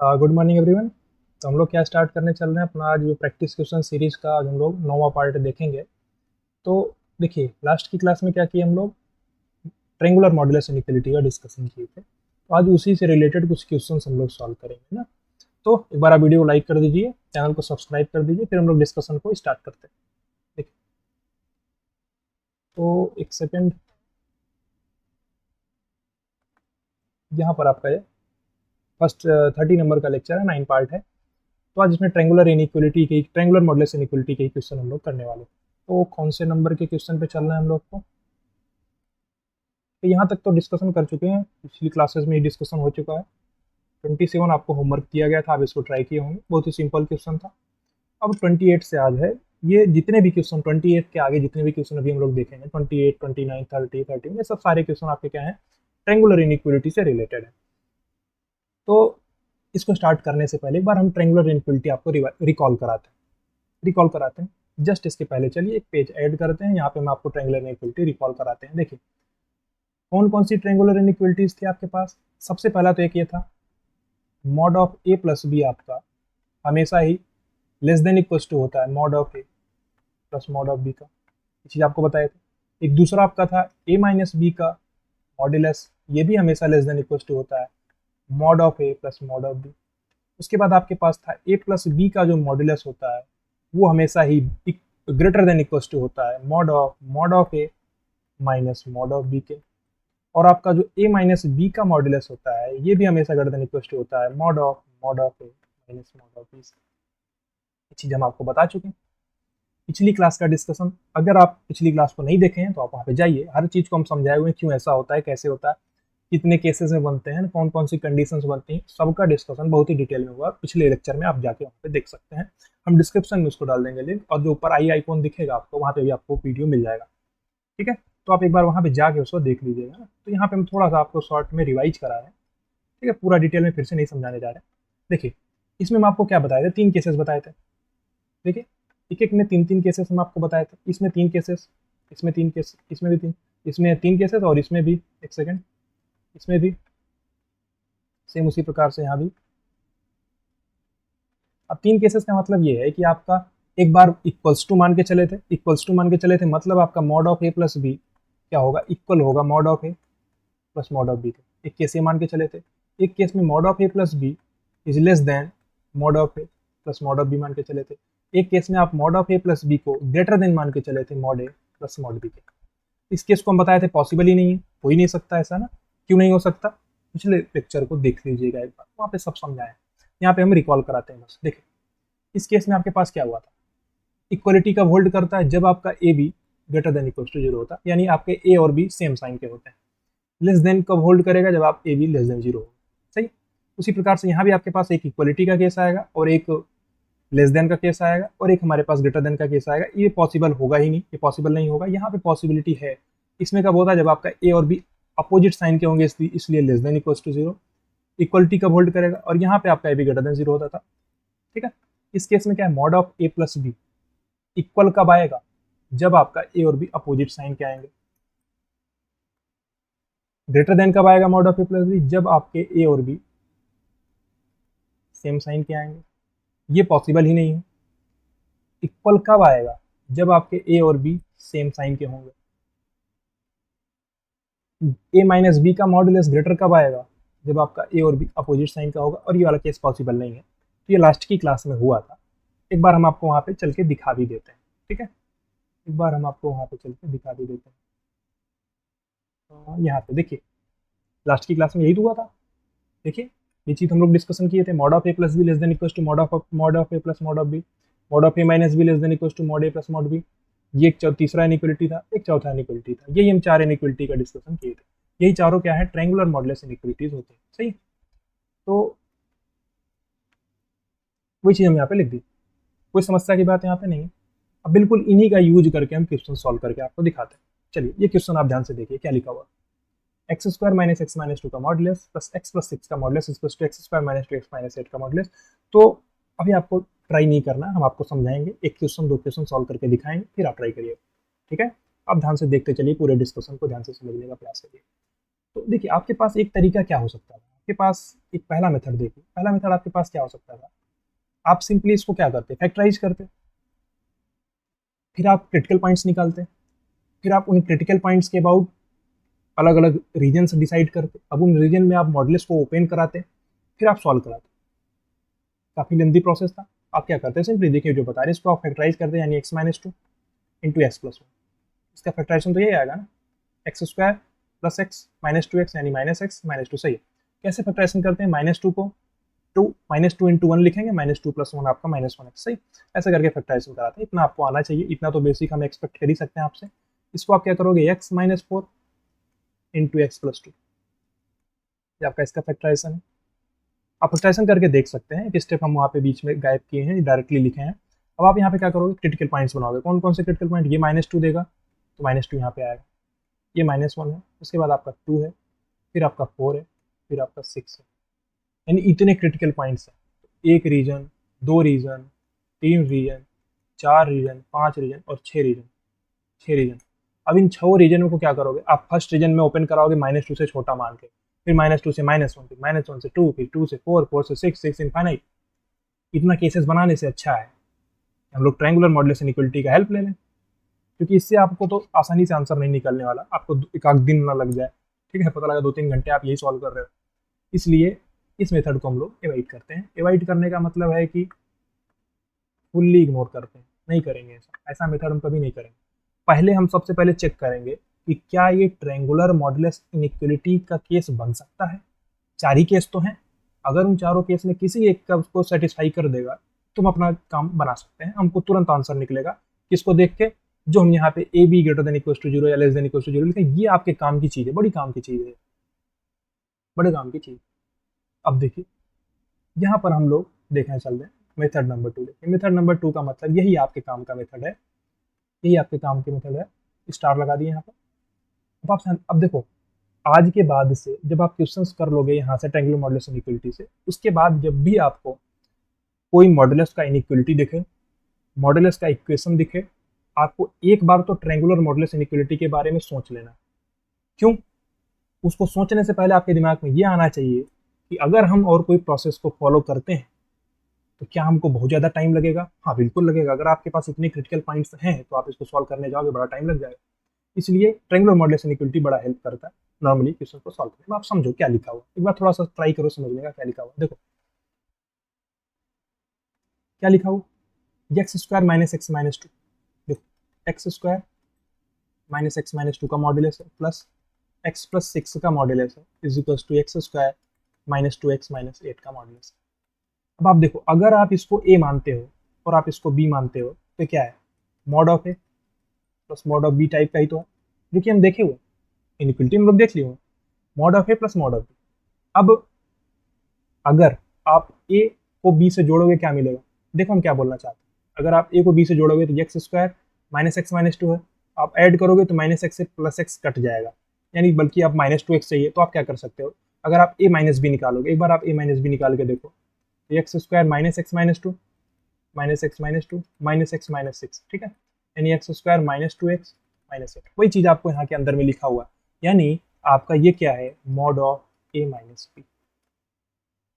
Good morning everyone. तो हम लोग क्या स्टार्ट करने चल रहे हैं अपना आज जो प्रैक्टिस क्वेश्चन सीरीज का आज हम लोग 9वां पार्ट देखेंगे। तो देखिए लास्ट की क्लास में क्या किया हम लोग ट्रायंगुलर मॉडुलस इनइक्वालिटी का डिस्कशन किए थे। तो आज उसी से रिलेटेड कुछ क्वेश्चन हम लोग सॉल्व करेंगे ना। तो एक बार आप वीडियो लाइक कर दीजिए, चैनल को सब्सक्राइब कर दीजिए, फिर हम लोग डिस्कशन को स्टार्ट करते हैं। देखिए तो एक सेकेंड, यहाँ पर आपका ये फर्स्ट 30 नंबर का लेक्चर है, 9 पार्ट है। तो आज इसमें ट्रायंगुलर इनइक्वालिटी के ट्रायंगुलर मॉडुलस इनइक्वालिटी के क्वेश्चन हम लोग करने वाले हैं। तो कौन से नंबर के क्वेश्चन पे चल रहे हैं हम लोग को? तो यहाँ तक तो डिस्कशन कर चुके हैं, पिछली क्लासेस में ही डिस्कशन हो चुका है। 27 आपको होमवर्क दिया गया था, आप इसको ट्राई किए होंगे, बहुत ही सिंपल क्वेश्चन था। अब 28 से आज है, ये जितने भी क्वेश्चन 28 के आगे जितने भी क्वेश्चन अभी हम लोग देखेंगे 28, 29, 30, 13, ये सब सारे क्वेश्चन आपके क्या है, ट्रायंगुलर इनइक्वालिटी से रिलेटेड है। तो इसको स्टार्ट करने से पहले एक बार हम ट्रायंगुलर इनइक्वालिटी आपको रिकॉल कराते हैं। जस्ट इसके पहले चलिए एक पेज ऐड करते हैं, यहाँ पे हम आपको ट्रायंगुलर इनइक्वालिटी रिकॉल कराते हैं। देखिए कौन कौन सी ट्रायंगुलर इनइक्वालिटीज थी आपके पास। सबसे पहला तो एक ये था mod of A plus B आपका हमेशा ही लेस देन इक्वल टू होता है mod of A plus mod of B का, ये चीज़ आपको बताए थे। एक दूसरा आपका था ए माइनस बी का मॉड्यूलस, ये भी हमेशा लेस देन इक्वल टू होता है mod of A plus mod of B. उसके बाद आपके पास था ए प्लस बी का जो मॉड्यूलस होता है वो हमेशा ही ग्रेटर देन इक्वल टू होता है mod of A minus mod of B के। और आपका जो ए माइनस बी का मॉड्यूलस होता है ये भी हमेशा ग्रेटर देन इक्वल टू होता है mod of A minus mod of B. ये चीज़ हम आपको बता चुके हैं पिछली क्लास का डिस्कशन। अगर आप पिछली क्लास को नहीं देखे हैं तो आप वहाँ पे जाइए, हर चीज़ को हम समझाए हुए हैं, क्यों ऐसा होता है, कैसे होता है, कितने केसेस में बनते हैं, कौन कौन सी कंडीशंस बनती हैं, सबका डिस्कशन बहुत ही डिटेल में हुआ पिछले लेक्चर में, आप जाके वहाँ पे देख सकते हैं। हम डिस्क्रिप्शन में उसको डाल देंगे लिंक, और जो ऊपर आई आइकॉन दिखेगा आपको वहाँ पे भी आपको वीडियो मिल जाएगा। ठीक है, तो आप एक बार वहाँ पे जाके उसको देख लीजिएगा ना। तो यहाँ पे हम थोड़ा सा आपको शॉर्ट में रिवाइज करा रहे हैं, ठीक है, पूरा डिटेल में फिर से नहीं समझाने जा रहे हैं। देखिए इसमें हम आपको क्या बताए थे, 3 केसेस बताए थे। देखिए एक एक में 3 3 केसेस हम आपको बताए थे। इसमें 3 केसेस, इसमें 3 केस, इसमें भी 3, इसमें 3 केसेस, और इसमें भी, एक सेकेंड, इसमें भी सेम उसी प्रकार से यहाँ भी। अब 3 केसेस का मतलब ये है कि आपका एक बार इक्वल्स टू मान के चले थे, मतलब आपका mod of A plus B क्या होगा, इक्वल होगा mod of A plus mod of B के। एक केस ये मान के चले थे, एक केस में mod of A plus B is less than mod of A plus mod of B मान के चले थे। एक केस में आप mod of A plus B को ग्रेटर देन मान के चले थे मॉड ए प्लस मॉड बी के। इस केस को हम बताए थे पॉसिबल ही नहीं है, हो ही नहीं सकता ऐसा ना। क्यों नहीं हो सकता, पिछले लेक्चर को देख लीजिएगा एक बार, वहाँ पे सब समझाया। यहाँ पे हम रिकॉल कराते हैं बस। देखिए इस केस में आपके पास क्या हुआ था, इक्वलिटी कब होल्ड करता है, जब आपका A B greater than equal to 0 होता है, यानी आपके ए और बी सेम साइन के होते हैं। लेस देन कब होल्ड करेगा, जब आप ए बी लेस देन 0 हो। सही, उसी प्रकार से यहाँ भी आपके पास एक इक्वलिटी का केस आएगा, और एक लेस देन का केस आएगा, और एक हमारे पास ग्रेटर देन का केस आएगा। ये पॉसिबल होगा ही नहीं, ये पॉसिबल नहीं होगा। यहाँ पे पॉसिबिलिटी है, इसमें कब होता है, जब आपका ए और बी अपोजिट साइन के होंगे, इसलिए less than equal to 0। Equality कब होल्ड करेगा, और यहाँ पे आपका ए बी ग्रेटर देन 0 होता था। ठीक है, इस केस में क्या है, mod of A plus B equal कब आएगा, जब आपका ए और बी अपोजिट साइन के आएंगे। ग्रेटर देन कब आएगा mod of A plus B, जब आपके ए और बी सेम साइन के आएंगे। ये पॉसिबल ही नहीं है। इक्वल कब आएगा, जब आपके ए और बी सेम साइन के होंगे। ए माइनस बी का मॉडुलस ग्रेटर कब आएगा, जब आपका ए और बी अपोजिट साइन का होगा, और ये वाला केस पॉसिबल नहीं है। तो ये लास्ट की क्लास में हुआ था, एक बार हम आपको वहाँ पे चल के दिखा भी देते हैं। ठीक है, एक बार हम आपको वहाँ पे चल के दिखा भी देते हैं। तो यहाँ पे देखिए लास्ट की क्लास में यही तो हुआ था। देखिए ये चीज़ हम लोग डिस्कशन किए थे, mod of A plus B less than equal to mod of A plus mod of B, mod of A minus B less than equal to mod A plus mod B. ये एक तीसरा inequality था, एक चौथा inequality था। यही हम 4 inequality का डिस्कशन किए थे। यही चारों क्या है, ट्रायंगुलर मॉडुलस इनइक्वालिटीज होते हैं। सही, तो वही चीज़ हम यहाँ पे लिख दी, कोई समस्या की बात यहाँ पे नहीं है। अब बिल्कुल इन्हीं का यूज करके हम क्वेश्चन सॉल्व करके आपको दिखाते हैं। चलिए ये क्वेश्चन आप ध्यान से देखिए, क्या लिखा हुआ, x square minus x minus 2 का मॉडुलस प्लस एक्स प्लस 6 का modulus equal to x square minus 2 x minus 8 का मॉडुलस। तो अभी आपको ट्राई नहीं करना, हम आपको समझाएंगे, एक क्वेश्चन 2 क्वेश्चन सॉल्व करके दिखाएंगे, फिर आप ट्राई करिए। ठीक है, आप ध्यान से देखते चलिए, पूरे डिस्कशन को ध्यान से समझने का प्रयास करिए। तो देखिए आपके पास एक तरीका क्या हो सकता है, आपके पास एक पहला मेथड देखिए, पहला मेथड आपके पास क्या हो सकता था, आप सिंपली इसको क्या करते, फैक्टराइज करते, फिर आप क्रिटिकल पॉइंट्स निकालते, फिर आप उन क्रिटिकल पॉइंट्स के अबाउट अलग अलग रीजन डिसाइड करते, अब उन रीजन में आप मॉडल्स को ओपन कराते, फिर आप सॉल्व कराते। काफी लेंदी प्रोसेस था। आप क्या करते हैं, सिंपली देखिए जो बता रहे हैं इसको आप फैक्टराइज करते हैं, यानी x minus two into x plus one, इसका फैक्टराइजेशन तो यही आएगा ना, x square plus x minus two x यानी माइनस एक्स माइनस टू। सही है। कैसे फैक्टराइजेशन करते हैं, माइनस टू को two minus two into one लिखेंगे, माइनस टू प्लस वन आपका माइनस वन एक्स। सही, ऐसे करके फैक्टराइजेशन कराते हैं। इतना आपको आना चाहिए, इतना तो बेसिक हम एक्सपेक्ट कर ही सकते हैं आपसे। इसको आप क्या करोगे, x minus four into x plus two, ये आपका इसका फैक्टराइजेशन है। आप फैक्टराइजेशन करके देख सकते हैं, एक स्टेप हम वहाँ पे बीच में गायब किए हैं, डायरेक्टली लिखे हैं। अब आप यहाँ पे क्या करोगे, क्रिटिकल पॉइंट्स बनाओगे। कौन कौन से क्रिटिकल पॉइंट, ये माइनस टू देगा तो माइनस टू यहाँ पे आएगा, ये माइनस वन है, उसके बाद आपका टू है, फिर आपका फोर है, फिर आपका सिक्स है, यानी इतने क्रिटिकल पॉइंट्स हैं। एक रीजन, दो रीजन, तीन रीजन, चार रीजन, पांच रीजन और छह रीजन, छह रीजन। अब इन छह रीजनों को क्या करोगे, आप फर्स्ट रीजन में ओपन कराओगे माइनस टू से छोटा मान के, फिर माइनस टू से माइनस वन, फिर माइनस वन से टू, फिर टू से फोर, फोर से सिक्स, सिक्स इनफाइनाइट। इतना केसेस बनाने से अच्छा है हम लोग ट्रायंगुलर मॉडुलस इनइक्वालिटी का हेल्प ले लें, क्योंकि इससे आपको तो आसानी से आंसर नहीं निकलने वाला, आपको एक आध दिन ना लग जाए, ठीक है, पता लगा 2-3 घंटे आप यही सॉल्व कर रहे हो। इसलिए इस मेथड को हम लोग एवॉइड करते हैं। एवॉइड करने का मतलब है कि फुल्ली इग्नोर करते हैं, नहीं करेंगे ऐसा, ऐसा मेथड हम कभी नहीं करेंगे। पहले हम सबसे पहले चेक करेंगे कि क्या ये ट्रायंगुलर मॉडुलस इनइक्वालिटी का केस बन सकता है। चार ही केस तो हैं, अगर उन चारों केस में किसी एक का उसको सेटिस्फाई कर देगा तो हम अपना काम बना सकते हैं, हमको तुरंत आंसर निकलेगा। किसको देख के, जो हम यहाँ पे A B greater than equal to zero या less than equal to zero लिखें, ये आपके काम की चीज़ है, बड़ी काम की चीज़ है, बड़े काम की चीज़। अब देखिए यहाँ पर हम लोग देखना चल रहे हैं मेथड नंबर टू। देखिए मेथड नंबर टू का मतलब यही आपके काम का मेथड है, यही आपके काम की मेथड है। स्टार लगा दिए यहाँ पर। अब देखो, आज के बाद से जब आप क्वेश्चंस कर लोगे यहाँ से ट्रायंगुलर मॉडुलस इनइक्वालिटी से, उसके बाद जब भी आपको कोई मॉडुलस का इनइक्वालिटी दिखे, मॉडुलस का इक्वेशन दिखे, आपको एक बार तो ट्रायंगुलर मॉडुलस इनइक्वालिटी के बारे में सोच लेना। क्यों? उसको सोचने से पहले आपके दिमाग में ये आना चाहिए कि अगर हम और कोई प्रोसेस को फॉलो करते हैं तो क्या हमको बहुत ज़्यादा टाइम लगेगा? हाँ बिल्कुल लगेगा। अगर आपके पास इतने क्रिटिकल पॉइंट्स हैं तो आप इसको सॉल्व करने जाओगे, बड़ा टाइम लग जाएगा। इसलिए ट्रायंगुलर मॉडुलस इनइक्वालिटी बड़ा हेल्प करता है नॉर्मली क्वेश्चन को सॉल्व करने में। आप समझो क्या लिखा हुआ, एक बार थोड़ा सा ट्राई करो समझने का क्या लिखा हुआ। देखो क्या लिखा हुआ, x square minus x minus two. देखो x square minus x minus two का मॉडुलस है, प्लस एक्स प्लस सिक्स का मॉडुलस है, is equal to x square minus two x minus eight का मॉडुलस है। अब आप देखो, अगर आप इसको ए मानते हो और आप इसको बी मानते हो तो क्या है, mod of A plus mod of B type का ही तो है, जो कि हम देखे हुए इनइक्वालिटी हम लोग देख लिए हुए, mod of A plus mod of B. अब अगर आप ए को बी से जोड़ोगे क्या मिलेगा, देखो हम क्या बोलना चाहते हैं। अगर आप ए को बी से जोड़ोगे तो x square minus x minus to है, आप ऐड करोगे तो माइनस एक्स से प्लस एक्स कट जाएगा, यानी बल्कि आप माइनस टू एक्स चाहिए तो आप क्या कर सकते हो, अगर आप ए माइनस बी निकालोगे, एक बार आप ए माइनस बी निकाल के देखो, x square minus x minus two minus x minus two minus x minus six, ठीक है, यानी x square minus two x minus eight. वही चीज़ आपको यहाँ के अंदर में लिखा हुआ, यानी आपका ये क्या है, mod of A minus B.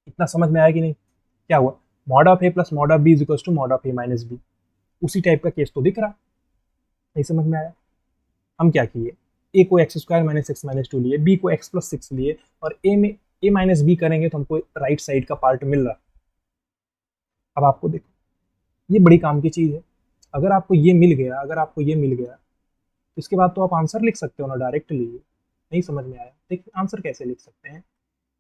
इतना समझ में आया कि नहीं? क्या हुआ, mod of A plus mod of B is equal to mod of A minus B. उसी टाइप का केस तो दिख रहा, नहीं समझ में आया? हम क्या किए, ए को x square minus x minus to लिए, बी को एक्स प्लस सिक्स लिए, और ए में ए माइनस बी करेंगे तो हमको राइट साइड का पार्ट मिल रहा। अब आपको देखो, ये बड़ी काम की चीज़ है। अगर आपको ये मिल गया, अगर आपको ये मिल गया तो इसके बाद तो आप आंसर लिख सकते हो ना डायरेक्टली। नहीं समझ में आया, देखिए आंसर कैसे लिख सकते हैं।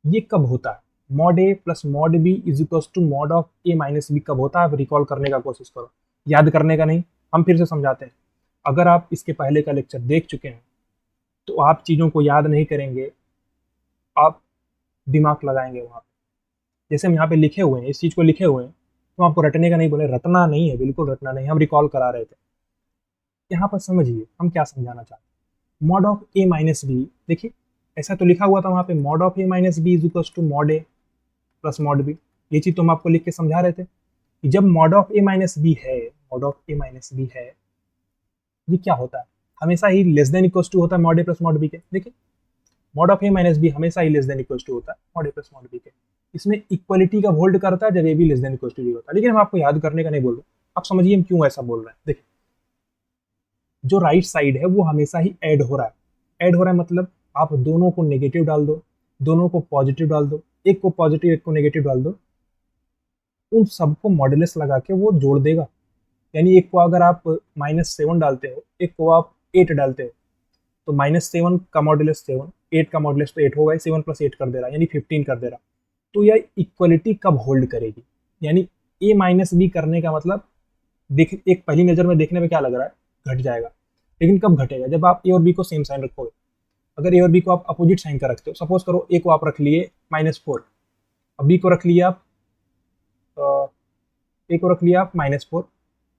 ये कब होता है, mod A plus mod B is equal to mod of A minus B कब होता है, आप रिकॉल करने का कोशिश करो, याद करने का नहीं। हम फिर से समझाते हैं, अगर आप इसके पहले का लेक्चर देख चुके हैं तो आप चीज़ों को याद नहीं करेंगे, आप दिमाग लगाएंगे वहाँ पे। जैसे हम यहाँ पे लिखे हुए हैं, इस चीज़ को लिखे हुए हैं, तो आपको रटने का नहीं बोले, रटना नहीं है, बिल्कुल रटना नहीं, हम रिकॉल करा रहे थे। यहाँ पर समझिए हम क्या समझाना चाहते हैं, mod of A minus B. देखिए ऐसा तो लिखा हुआ था वहाँ पे, mod of A minus B is equal to mod A plus mod B. ये चीज़ तो हम आपको लिख के समझा रहे थे कि जब mod of A minus B है, mod of A minus B है, ये क्या होता है, हमेशा ही लेस देन इक्वल टू होता है मॉड ए प्लस मॉड बी के। देखिए mod of A minus B हमेशा ही लेस देन इक्वल टू होता है मॉड ए प्लस मॉड बी के। इसमें इक्वलिटी का होल्ड करता है जब A B less than equal to 0 होता है। लेकिन हम आपको याद करने का नहीं बोल रहे, आप समझिए हम क्यों ऐसा बोल रहे हैं। देखिए, जो राइट साइड है वो हमेशा ही ऐड हो रहा है। ऐड हो रहा है मतलब आप दोनों को नेगेटिव डाल दो, दोनों को पॉजिटिव डाल दो, एक को पॉजिटिव एक को नेगेटिव डाल दो, उन सबको मॉडुलस लगा के वो जोड़ देगा। यानी एक को अगर आप -7 डालते हो, एक को आप 8 डालते हो, तो -7 का मॉडुलस 7, 8 का मॉडुलस तो 8 होगा ही, 7 + 8 कर दे रहा है यानी 15 कर दे रहा। तो यह इक्वलिटी कब होल्ड करेगी, यानी a माइनस बी करने का मतलब देख, एक पहली नज़र में देखने में क्या लग रहा है, घट जाएगा। लेकिन कब घटेगा, जब आप a और b को सेम साइन रखोगे। अगर a और b को आप अपोजिट साइन का रखते हो, सपोज करो a को आप रख लिए -4, अब b को रख लिया आप a को रख लिया आप -4,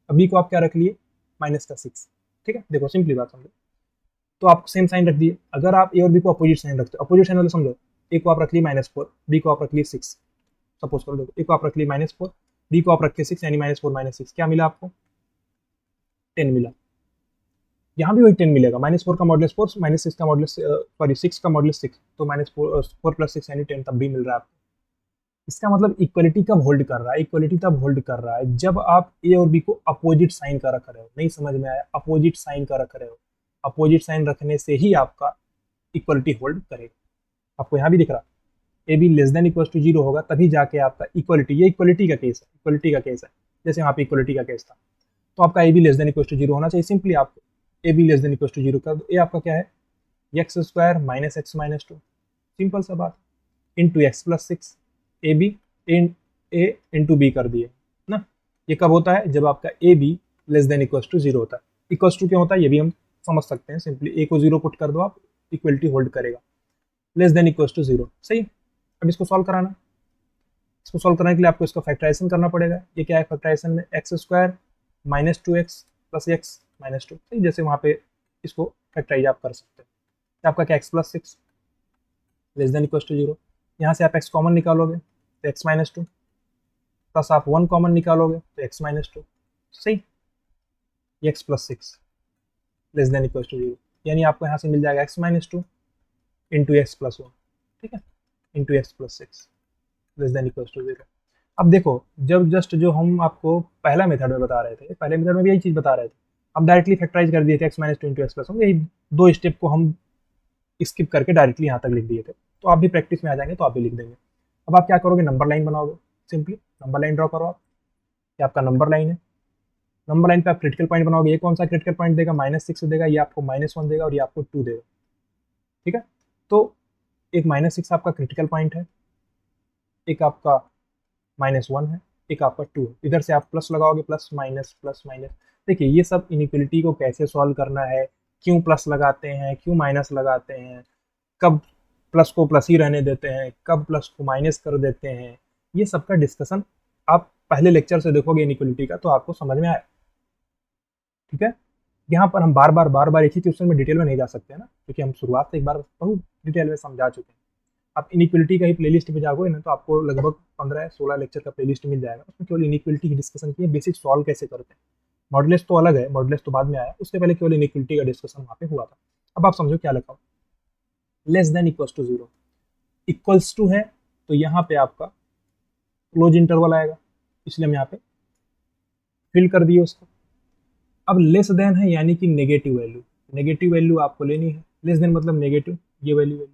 अब b को आप क्या रख लिए -6। ठीक है, देखो सिंपली बात समझो, तो आप सेम साइन रख दिए। अगर आप a और b को अपोजिट साइन रखते हो, अपोजिट साइन वाले समझो, a को आप रख लिए -4, b को आप रख लिए 6, सपोज करो, देखो a को आप रख लिए -4, b को आप रख के 6, यानी -4 -6 क्या मिला आपको, 10 मिला। यहाँ भी वही 10 मिलेगा, -4 का मॉडुलस 4, -6 का मॉडुलस सॉरी 6 का मॉडुलस 6, तो -4 + 6 यानी 10 तब भी मिल रहा है आपको। इसका मतलब इक्वलिटी कब होल्ड कर रहा है, इक्वलिटी तब होल्ड कर रहा है जब आप ए और बी को अपोजिट साइन का रख रहे हो। नहीं समझ में आया, अपोजिट साइन का रख रहे हो, अपोजिट साइन रखने से ही आपका इक्वलिटी होल्ड करेगा। आपको यहाँ भी दिख रहा A B less than equal to 0 होगा, तभी जाके आपका इक्वलिटी, ये इक्वलिटी का केस है, इक्वलिटी का केस है, जैसे यहाँ पे इक्वलिटी का केस था। तो आपका ए B less than equal to 0 होना चाहिए। सिंपली आपको A B less than equal to 0 कर दो। ए आपका क्या है, x² - x - 2, सिंपल सा बात, into x plus 6, A B A into B कर दिए ना। ये कब होता है, जब आपका ए B less than equal to 0 होता है। इक्वल टू क्यों होता है ये भी हम समझ सकते हैं, सिंपली ए को 0 पुट कर दो आप, इक्वलिटी होल्ड करेगा, लेस देन इक्वल टू 0। सही। अब इसको सॉल्व कराना, इसको सॉल्व करने के लिए आपको इसका फैक्टराइजेशन करना पड़ेगा। ये क्या है फैक्टराइजेशन में, x² - 2x + x - 2। सही, जैसे वहाँ पे इसको फैक्टराइज आप कर सकते हैं। तो आपका क्या x + 6 less than equal to 0, यहाँ से आप x कॉमन निकालोगे तो x - 2, प्लस आप 1 कॉमन निकालोगे तो x - 2। सही, x + 6 less than equal to 0, यानी आपको यहाँ से मिल जाएगा x - 2 इंटू एक्स प्लस 1, ठीक है, into x plus 6 less than equal to 0। अब देखो, जब जस्ट जो हम आपको पहला मेथड में बता रहे थे, पहले मेथड में भी यही चीज़ बता रहे थे, हम डायरेक्टली फैक्टराइज कर दिए थे x - 2 इंटू एक्स प्लस 1, यही दो स्टेप को हम स्किप करके डायरेक्टली यहाँ तक लिख दिए थे। तो आप भी प्रैक्टिस में आ जाएंगे तो आप भी लिख देंगे। अब आप क्या करोगे, नंबर लाइन बनाओगे, सिंपली नंबर लाइन ड्रॉ करो आप, ये आपका नंबर लाइन है। नंबर लाइन पे आप क्रिटिकल पॉइंट बनाओगे, ये कौन सा क्रिटिकल पॉइंट देगा, -6 देगा, ये आपको -1 देगा और ये आपको 2 देगा। ठीक है, तो एक -6 आपका क्रिटिकल पॉइंट है, एक आपका -1 है, एक आपका 2 है। इधर से आप प्लस लगाओगे, प्लस माइनस प्लस माइनस। देखिए ये सब इनइक्वलिटी को कैसे सॉल्व करना है, क्यों प्लस लगाते हैं, क्यों माइनस लगाते हैं, कब प्लस को प्लस ही रहने देते हैं, कब प्लस को माइनस कर देते हैं, ये सब का डिस्कशन आप पहले लेक्चर से देखोगे इनइक्वलिटी का, तो आपको समझ में आए। ठीक है, यहाँ पर हम बार बार एक ही क्वेश्चन में डिटेल में नहीं जा सकते हैं ना, क्योंकि हम शुरुआत से एक बार बहुत डिटेल में समझा चुके हैं। आप इनइक्वलिटी का ही प्लेलिस्ट पे जाओगे ना, तो आपको लगभग 15-16 लेक्चर का प्लेलिस्ट मिल जाएगा। उसमें केवल इनइक्वलिटी की डिस्कशन की है, बेसिक सॉल्व कैसे करते हैं। मॉडुलस तो अलग है, मॉडुलस तो बाद में आया, उससे पहले केवल इनइक्वलिटी का डिस्कशन वहाँ पे हुआ था। अब आप समझो क्या लिखा हो, less than equals to 0, equals to है तो यहाँ पे आपका क्लोज इंटरवल आएगा, इसलिए हम यहाँ पे फिल कर दिए उसको। अब लेस देन है यानी कि नेगेटिव वैल्यू, नेगेटिव वैल्यू आपको लेनी है। लेस देन मतलब नेगेटिव, ये वैल्यू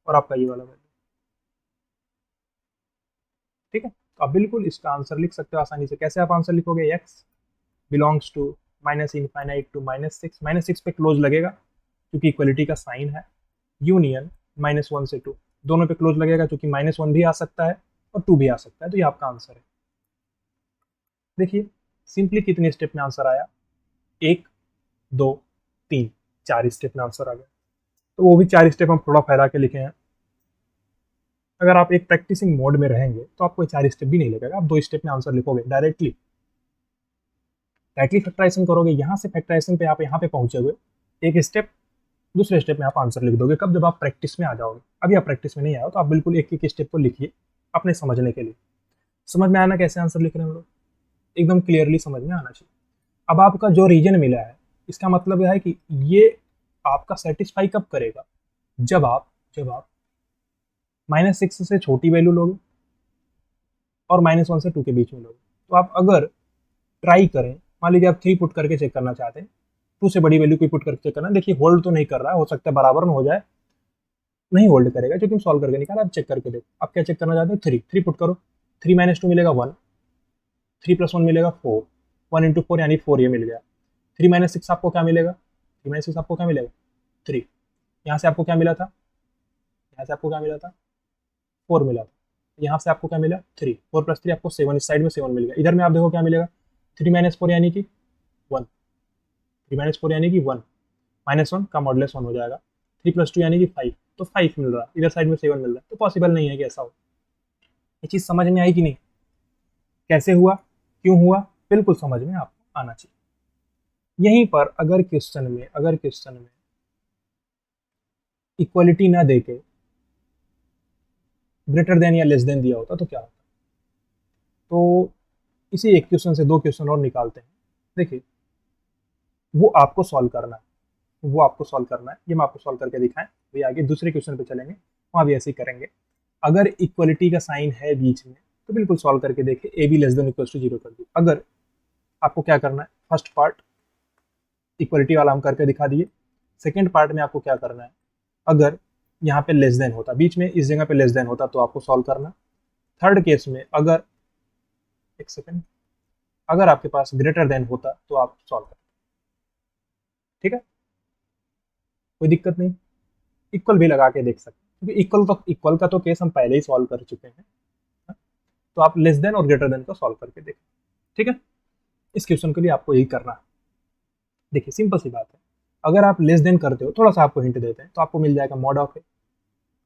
और आपका ये वाला वैल्यू। ठीक है, तो आप बिल्कुल इसका आंसर लिख सकते हो आसानी से। कैसे आप आंसर लिखोगे, x बिलोंग्स टू -∞ टू -6, -6 पे क्लोज लगेगा क्योंकि इक्वलिटी का साइन है, यूनियन -1 से 2, दोनों पे क्लोज लगेगा क्योंकि -1 भी आ सकता है और 2 भी आ सकता है, तो ये आपका आंसर है। देखिए सिंपली कितने स्टेप में आंसर आया, 1 2 3 4 स्टेप में आंसर आ गया। तो वो भी 4 स्टेप हम थोड़ा फैला के लिखे हैं। अगर आप एक प्रैक्टिसिंग मोड में रहेंगे तो आपको 4 स्टेप भी नहीं लगेगा, आप 2 स्टेप में आंसर लिखोगे डायरेक्टली फैक्टराइजेशन करोगे, यहाँ से फैक्टराइजेशन पे आप यहाँ पे पहुंचोगे, एक स्टेप, दूसरे स्टेप में आप आंसर लिख दोगे। कब, जब आप प्रैक्टिस में आ जाओगे। अभी आप प्रैक्टिस में नहीं आए तो आप बिल्कुल एक एक स्टेप को लिखिए अपने समझने के लिए। समझ में आना कैसे आंसर लिख रहे हैं हम लोग, एकदम क्लियरली समझ में आना चाहिए। अब आपका जो रीजन मिला है, इसका मतलब है कि ये आपका सेटिस्फाई कब करेगा, जब आप -6 से छोटी वैल्यू लोगे और -1 से 2 के बीच में लोगे, तो आप अगर ट्राई करें, मान लीजिए आप 3 पुट करके चेक करना चाहते हैं, 2 से बड़ी वैल्यू कोई पुट करके चेक करना, देखिए होल्ड तो नहीं कर रहा है, हो सकता है बराबर में हो जाए, नहीं होल्ड करेगा क्योंकि हम सॉल्व करके निकाला। आप चेक करके देखो, आप क्या चेक करना चाहते हो, 3 पुट करो, 3 - 2 मिलेगा 1, 3 + 1 मिलेगा 4, 1 × 4 यानी 4 ये मिल गया। 3 - 6 आपको क्या मिलेगा, 3 - 6 आपको क्या मिलेगा, 3। यहाँ से आपको क्या मिला था, यहाँ से आपको क्या मिला था, 4 मिला था, यहाँ से आपको क्या मिला, 3, 4 + 3 आपको 7, इस साइड में 7 मिल गया। इधर में आप देखो क्या मिलेगा, 3 - 4 यानी कि 1, 3 - 4 यानी कि 1, -1 का मॉडुलस 1 हो जाएगा, 3 + 2 यानी कि 5, तो 5 मिल रहा है, इधर साइड में 7 मिल रहा है, तो पॉसिबल नहीं है कि ऐसा हो। ये चीज़ समझ में आई कि नहीं, कैसे हुआ, क्यों हुआ, बिल्कुल समझ में आपको आना चाहिए। यहीं पर अगर क्वेश्चन में इक्वलिटी ना देके ग्रेटर देन या लेस देन दिया होता तो क्या होता। तो इसी एक क्वेश्चन से 2 क्वेश्चन और निकालते हैं। देखिए, वो आपको सॉल्व करना है, ये मैं आपको सॉल्व करके दिखाएं, फिर आगे दूसरे क्वेश्चन पे चलेंगे, वहाँ भी ऐसे ही करेंगे। अगर इक्वलिटी का साइन है बीच में तो बिल्कुल सॉल्व करके देखिए, A B less than equal to 0 कर दी। अगर आपको क्या करना है, फर्स्ट पार्ट इक्वलिटी वाला हम करके दिखा दिए, सेकेंड पार्ट में आपको क्या करना है, अगर यहाँ पे लेस देन होता, बीच में इस जगह पे लेस देन होता तो आपको सॉल्व करना। थर्ड केस में अगर, एक सेकेंड, अगर आपके पास ग्रेटर देन होता तो आप सॉल्व करते। ठीक है, कोई दिक्कत नहीं, इक्वल भी लगा के देख सकते हैं, क्योंकि इक्वल का तो केस हम पहले ही सॉल्व कर चुके हैं। तो आप लेस देन और ग्रेटर देन को सॉल्व करके देखें। ठीक है, इस क्वेश्चन के लिए आपको यही करना है। देखिए, सिंपल सी बात है, अगर आप लेस देन करते हो, थोड़ा सा आपको हिंट देते हैं, तो आपको मिल जाएगा mod of A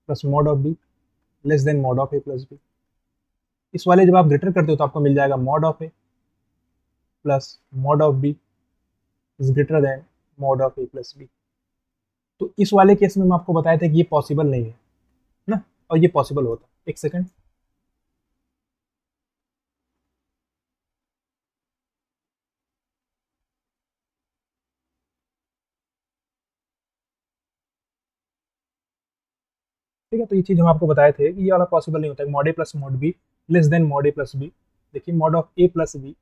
plus mod of B less than mod of A plus B. इस वाले जब आप ग्रेटर करते हो तो आपको मिल जाएगा mod of A plus mod of B is greater than mod of A plus B. तो इस वाले केस में मैं आपको बताया था कि ये पॉसिबल नहीं है ना, और ये पॉसिबल होता। एक सेकेंड, ठीक है, तो ये चीज हम आपको बताए थे कि ये वाला पॉसिबल नहीं होता है, मॉड ए plus mod B less than mod ए प्लस बी। देखिए, mod of A plus B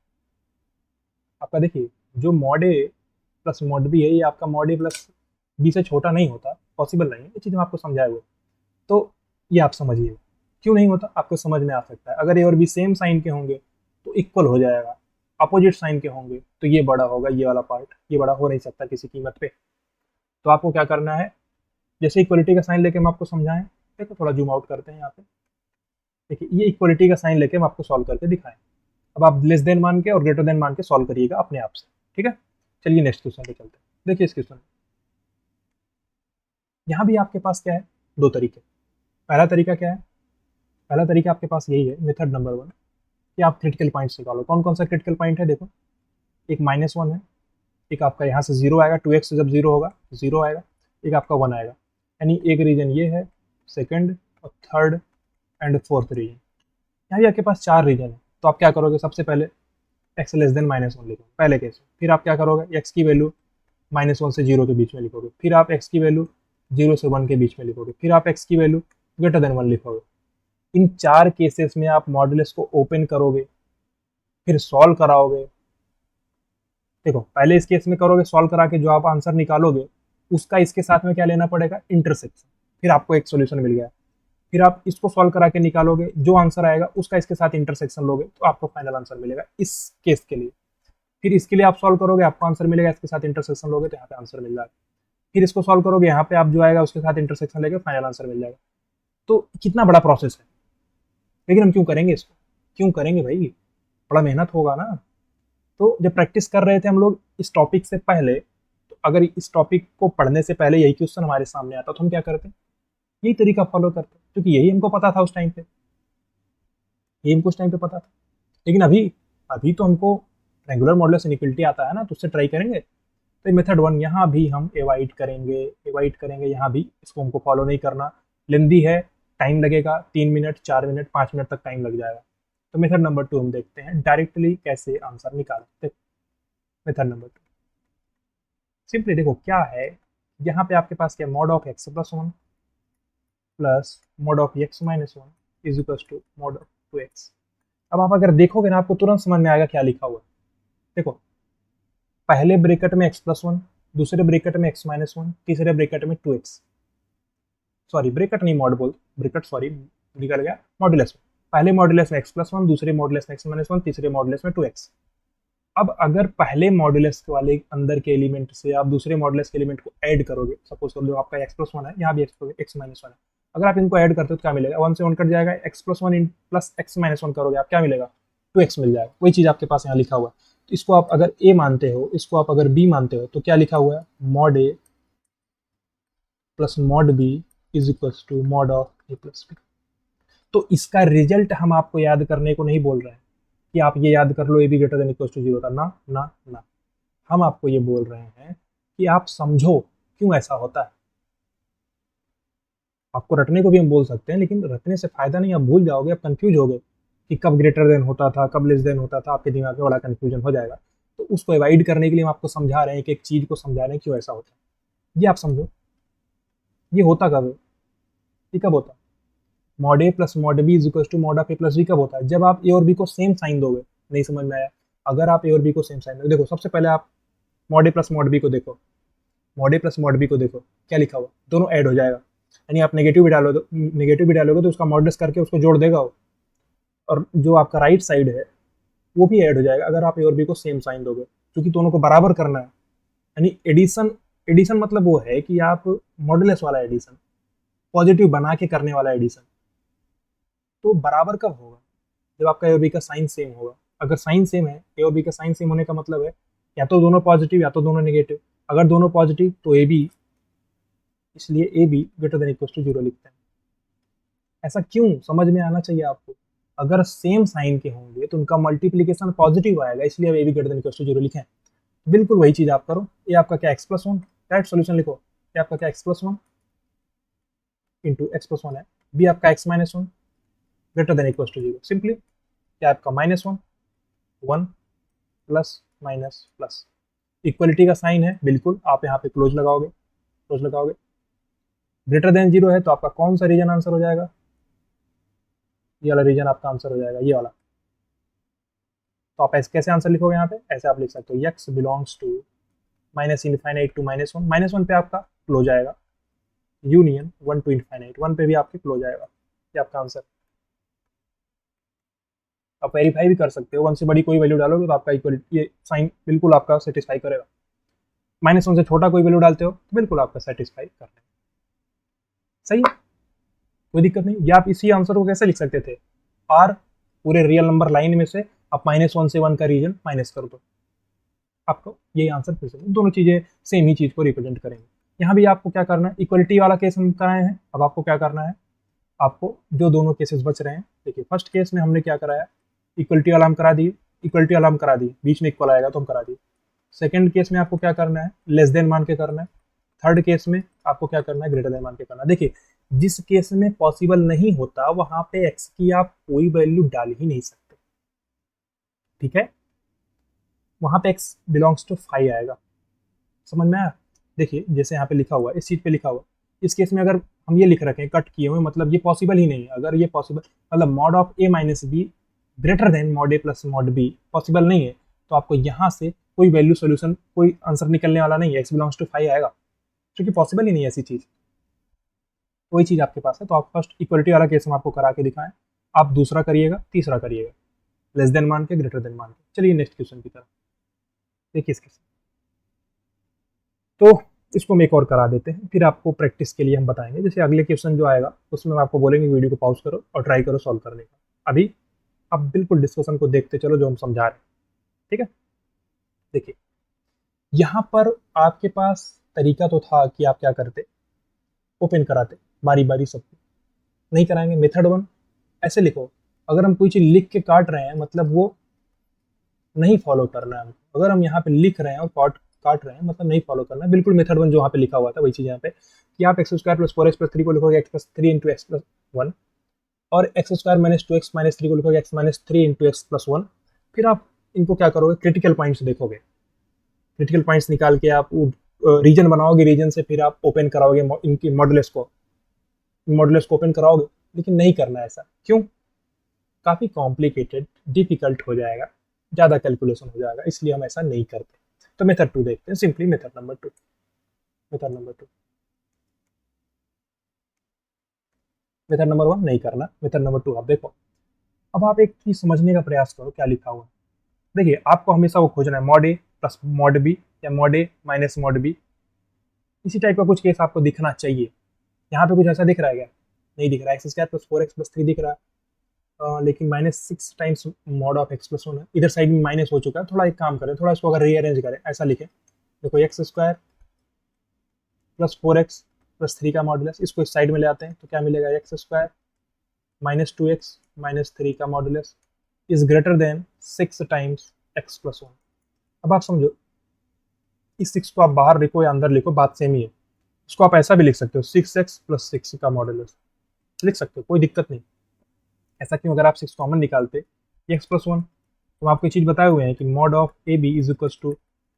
आपका, देखिए जो मॉड ए प्लस मॉड बी है, ये आपका मॉड ए प्लस बी से छोटा नहीं होता, पॉसिबल नहीं है, ये चीज़ हम आपको समझाए हुए। तो ये आप समझिए क्यों नहीं होता, आपको समझ में आ सकता है। अगर ए और बी सेम साइन के होंगे तो इक्वल हो जाएगा, अपोजिट साइन के होंगे तो ये बड़ा होगा, ये वाला पार्ट ये बड़ा हो नहीं सकता किसी कीमत पे। तो आपको क्या करना है, जैसे इक्वलिटी का साइन लेके हम आपको समझाएं, देखो थोड़ा जूम आउट करते हैं यहाँ पे, देखिए ये इक्वलिटी का साइन लेके हम आपको सॉल्व करके दिखाएं। अब आप लेस देन मान के और ग्रेटर देन मान के सॉल्व करिएगा अपने आप से। ठीक है, चलिए नेक्स्ट क्वेश्चन पे चलते हैं। देखिए इस क्वेश्चन, यहाँ भी आपके पास क्या है, 2 तरीके। पहला तरीका क्या है, पहला तरीका आपके पास यही है, मेथड नंबर 1, कि आप क्रिटिकल पॉइंट्स निकालो। कौन कौन सा क्रिटिकल पॉइंट है, देखो एक -1 है, एक आपका यहाँ से 0 आएगा, 2x जब 0 होगा 0 आएगा, एक आपका 1 आएगा, यानी एक रीजन ये है, सेकंड और थर्ड एंड फोर्थ रीजन। यहाँ भी आपके पास 4 रीजन है। तो आप क्या करोगे, सबसे पहले एक्स लेस देन -1 लिखो पहले केस में, फिर आप क्या करोगे, एक्स की वैल्यू -1 से 0 के बीच में लिखोगे, फिर आप एक्स की वैल्यू 0 से 1 के बीच में लिखोगे, फिर आप एक्स की वैल्यू ग्रेटर देन 1 लिखोगे। इन 4 केसेस में आप मॉडुलस को ओपन करोगे, फिर सॉल्व कराओगे। देखो, पहले इस केस में करोगे, सॉल्व करा के जो आप आंसर निकालोगे उसका इसके साथ में क्या लेना पड़ेगा, इंटरसेक्शन, फिर आपको एक सोल्यूशन मिल गया। फिर आप इसको सॉल्व करा के निकालोगे, जो आंसर आएगा उसका इसके साथ इंटरसेक्शन लोगे तो आपको फाइनल आंसर मिलेगा इस केस के लिए। फिर इसके लिए आप सॉल्व करोगे, आपको आंसर मिलेगा, इसके साथ इंटरसेक्शन लोगे तो यहाँ पे आंसर मिल जाएगा। फिर इसको सॉल्व करोगे, यहाँ पे आप जो आएगा उसके साथ इंटरसेक्शन लेके फाइनल आंसर मिल जाएगा। तो कितना बड़ा प्रोसेस है, लेकिन हम क्यों करेंगे इसको, क्यों करेंगे भाई, बड़ा मेहनत होगा ना। तो जब प्रैक्टिस कर रहे थे हम लोग इस टॉपिक से पहले, तो अगर इस टॉपिक को पढ़ने से पहले यही क्वेश्चन हमारे सामने आता तो हम क्या करते, यही तरीका फॉलो करते, क्योंकि यही हमको पता था उस टाइम पे, यही हमको उस टाइम पे पता था। लेकिन अभी अभी तो हमको रेगुलर मॉडुलस इनइक्वालिटी आता है ना, तो उससे ट्राई करेंगे। तो मेथड 1 यहाँ भी हम एवॉइड करेंगे, यहाँ भी इसको हमको फॉलो नहीं करना, लेंदी है, टाइम लगेगा, 3 मिनट 4 मिनट 5 मिनट तक टाइम लग जाएगा। तो मेथड नंबर 2 हम देखते हैं डायरेक्टली कैसे आंसर निकालते। मेथड नंबर 2, सिंपली देखो क्या है, यहाँ पे आपके पास क्या, mod of x plus 1 plus mod of x minus one is equal to mod of 2x। अब आप अगर देखोगे ना आपको तुरंत समझ में आएगा क्या लिखा हुआ है। देखो, पहले ब्रैकेट में x प्लस वन, दूसरे ब्रैकेट में x माइनस वन, तीसरे ब्रैकेट में 2x, सॉरी ब्रैकेट नहीं मॉड बोल, ब्रैकेट सॉरी निकल गया, मॉडुलस में पहले मॉडुलस में x प्लस वन, दूसरे मॉडुलस में x माइनस वन, तीसरे मॉडुलस में 2x। अब अगर पहले मॉडुलस वाले अंदर के एलिमेंट से आप दूसरे मॉडुलस के एलिमेंट को ऐड करोगे, सपोज कर लो आपका x प्लस वन है, यहाँ भी x माइनस वन है, अगर आप इनको ऐड करते हो तो क्या मिलेगा, 1 से 1 कट जाएगा, x plus one plus x minus one करोगे आप क्या मिलेगा, 2x मिल जाएगा। वही चीज़ आपके पास यहाँ लिखा हुआ है। तो इसको आप अगर a मानते हो, इसको आप अगर b मानते हो, तो क्या लिखा हुआ है, mod a plus mod b is equal to mod of a plus b। तो इसका रिजल्ट हम आपको याद करने को नहीं बोल रहे हैं कि आप ये याद कर लो A B greater than equal to zero था, ना ना ना, हम आपको ये बोल रहे हैं कि आप समझो क्यों ऐसा होता है। आपको रटने को भी हम बोल सकते हैं, लेकिन रटने से फायदा नहीं, आप भूल जाओगे, आप कंफ्यूज हो गए कि कब ग्रेटर देन होता था, कब लेस देन होता था, आपके दिमाग में बड़ा कंफ्यूजन हो जाएगा। तो उसको अवॉइड करने के लिए हम आपको समझा रहे हैं कि एक चीज़ को समझा रहे हैं क्यों ऐसा होता है। ये आप समझो, ये होता कब है, ये कब होता है, mod A plus mod B is equal to mod of A plus B कब होता है, जब आप ए और बी को सेम साइन दोगे। नहीं समझ में आया, अगर आप ए और बी को सेम साइन दोगे, देखो सबसे पहले आप मॉड ए प्लस मॉड बी को देखो, मॉड ए प्लस मॉड बी को देखो, क्या लिखा हुआ, दोनों ऐड हो जाएगा, यानी आप नेगेटिव भी डालोगे तो उसका मॉडुलस करके उसको जोड़ देगा वो, और जो आपका राइट साइड है वो भी ऐड हो जाएगा अगर आप ए और बी को सेम साइन दोगे, क्योंकि दोनों को बराबर करना है। यानी एडिशन, एडिशन मतलब वो है कि आप मॉडुलस वाला एडिशन, पॉजिटिव बना के करने वाला एडिशन। तो बराबर कब होगा, जब आपका ए और बी का साइन सेम होगा। अगर साइन सेम है, ए और बी का साइन सेम होने का मतलब है या तो दोनों पॉजिटिव या तो दोनों नेगेटिव। अगर दोनों पॉजिटिव तो ए बी, इसलिए A B greater than equal to zero लिखते हैं। ऐसा क्यों, समझ में आना चाहिए आपको। अगर सेम साइन के होंगे तो उनका मल्टीप्लीकेशन पॉजिटिव आएगा, इसलिए अब A B greater than equal to zero लिखें। बिल्कुल वही चीज़ आप करो, ये आपका क्या x plus one, direct solution लिखो, ये आपका क्या x plus one into x plus one है, बी आपका x minus one greater than equal to zero. Simply क्या आपका minus one, one plus minus plus, equality का साइन है, बिल्कुल आप यहाँ पे क्लोज लगाओगे, क्लोज लगाओगे। ग्रेटर देन जीरो है तो आपका कौन सा रीजन आंसर हो जाएगा, ये वाला रीजन आपका आंसर हो जाएगा, ये वाला। तो आप ऐसे कैसे आंसर लिखोगे यहाँ पे, ऐसे आप लिख सकते हो x belongs to minus infinite to minus one, minus one पे आपका क्लोज आएगा, union one to infinite, one पे भी आपके क्लोज आएगा, ये आपका आंसर। आप वेरीफाई भी कर सकते हो, वन से बड़ी कोई वैल्यू डालोगे तो आपका इक्वलिटी ये साइन बिल्कुल आपका सेटिस्फाई करेगा। माइनस वन से छोटा कोई वैल्यू डालते हो तो बिल्कुल आपका सेटिस्फाई कर लेगा। सही है, कोई दिक्कत नहीं। या आप इसी आंसर को कैसे लिख सकते थे, आर पूरे रियल नंबर लाइन में से आप माइनस वन से वन का रीजन माइनस कर दो, आपको यही आंसर फिर से, दोनों चीज़ें सेम ही चीज़ को रिप्रेजेंट करेंगे। यहाँ भी आपको क्या करना है, इक्वलिटी वाला केस हम कराए हैं, अब आपको क्या करना है, आपको जो दोनों केसेस बच रहे हैं, देखिए फर्स्ट केस में हमने क्या कराया, इक्वलिटी वाला हम करा दिए, इक्वलिटी वाला हम करा दिए, बीच में इक्वल आएगा तो हम करा दिए। सेकंड केस में आपको क्या करना है, लेस देन मान के करना है। थर्ड केस में आपको क्या करना है, ग्रेटर देन मान के करना है। देखिए जिस केस में पॉसिबल नहीं होता वहां पे एक्स की आप कोई वैल्यू डाल ही नहीं सकते, ठीक है, वहां पे एक्स बिलोंग्स टू फाइव आएगा। समझ में आया, देखिए जैसे यहाँ पे लिखा हुआ है, इस चीज पे लिखा हुआ, इस केस में अगर हम ये लिख रखे हैं कट किए हुए, मतलब ये पॉसिबल ही नहीं है। अगर ये पॉसिबल मतलब mod of A minus B greater than mod A plus mod be possible नहीं है, तो आपको यहाँ से कोई वैल्यू सोल्यूशन, कोई आंसर निकलने वाला नहीं है, एक्स बिलोंग्स टू फाइव आएगा, क्योंकि पॉसिबल ही नहीं है ऐसी चीज। वही चीज आपके पास है, तो आप फर्स्ट इक्वलिटी वाला केस हम आपको करा के दिखाएं, आप दूसरा करिएगा, तीसरा करिएगा, लेस देन मान के ग्रेटर देन मान के। चलिए नेक्स्ट क्वेश्चन की तरफ देखिए। इस क्वेश्चन तो इसको हम एक और करा देते हैं, फिर आपको प्रैक्टिस के लिए हम बताएंगे। जैसे अगले क्वेश्चन जो आएगा उसमें हम आपको बोलेंगे वीडियो को पॉज करो और ट्राई करो सॉल्व करने का। अभी आप बिल्कुल डिस्कशन को देखते चलो जो हम समझा रहे हैं, ठीक है। देखिए यहाँ पर आपके पास तरीका तो था कि आप क्या करते, ओपन कराते बारी बारी सबको, नहीं कराएंगे। मेथड वन ऐसे लिखो, अगर हम कोई चीज़ लिख के काट रहे हैं मतलब वो नहीं फॉलो करना है हमको। अगर हम यहाँ पे लिख रहे हैं और काट रहे हैं मतलब नहीं फॉलो करना है, बिल्कुल मेथड वन जो वहाँ पे लिखा हुआ था वही चीज़ यहाँ पे, कि आप X square plus four X plus three को लिखोगे X plus three into x plus one, और X square minus two x minus three को लिखोगे X minus three into x plus one. फिर आप इनको क्या करोगे, क्रिटिकल पॉइंट्स देखोगे, क्रिटिकल पॉइंट्स निकाल के आप रीजन बनाओगे, रीजन से फिर आप ओपन कराओगे इनकी मॉडुलस को, मॉडुलस को ओपन कराओगे, लेकिन नहीं करना ऐसा। क्यों? काफ़ी कॉम्प्लिकेटेड, डिफिकल्ट हो जाएगा, ज़्यादा कैलकुलेशन हो जाएगा, इसलिए हम ऐसा नहीं करते। तो मेथड 2 देखते हैं, simply method number 2। Method number 2, method number 1 नहीं करना, मेथड नंबर 2 आप देखो। अब आप एक चीज़ समझने का प्रयास करो, क्या लिखा हुआ है। देखिए, आपको हमेशा वो खोजना है मॉड ए प्लस मॉड बी या मॉड ए माइनस मॉड बी, इसी टाइप का कुछ केस आपको दिखना चाहिए। यहाँ पे कुछ ऐसा दिख रहा है क्या? नहीं दिख रहा है। एक्स स्क्वायर प्लस 4x+3 दिख रहा है, लेकिन -6 टाइम्स मॉड ऑफ x+1 है। इधर साइड में माइनस हो चुका है। थोड़ा एक काम करें, थोड़ा इसको अगर रीअरेंज करें, ऐसा लिखें, देखो एक्स स्क्वायर प्लस 4x+3 का मॉडुलस, इसको इस साइड में ले आते हैं तो क्या मिलेगा? एक्स स्क्वायर -2x-3 का modulus is greater then 6 times x+1। अब आप समझो, इस 6 को आप बाहर लिखो या अंदर लिखो, बात सेम ही है। इसको आप ऐसा भी लिख सकते हो, 6x+6 का मॉडुलस लिख सकते हो, कोई दिक्कत नहीं। ऐसा क्यों? अगर आप 6 कॉमन निकालते x+1, तो आपको ये चीज़ बताए हुए हैं कि mod of A B is equal to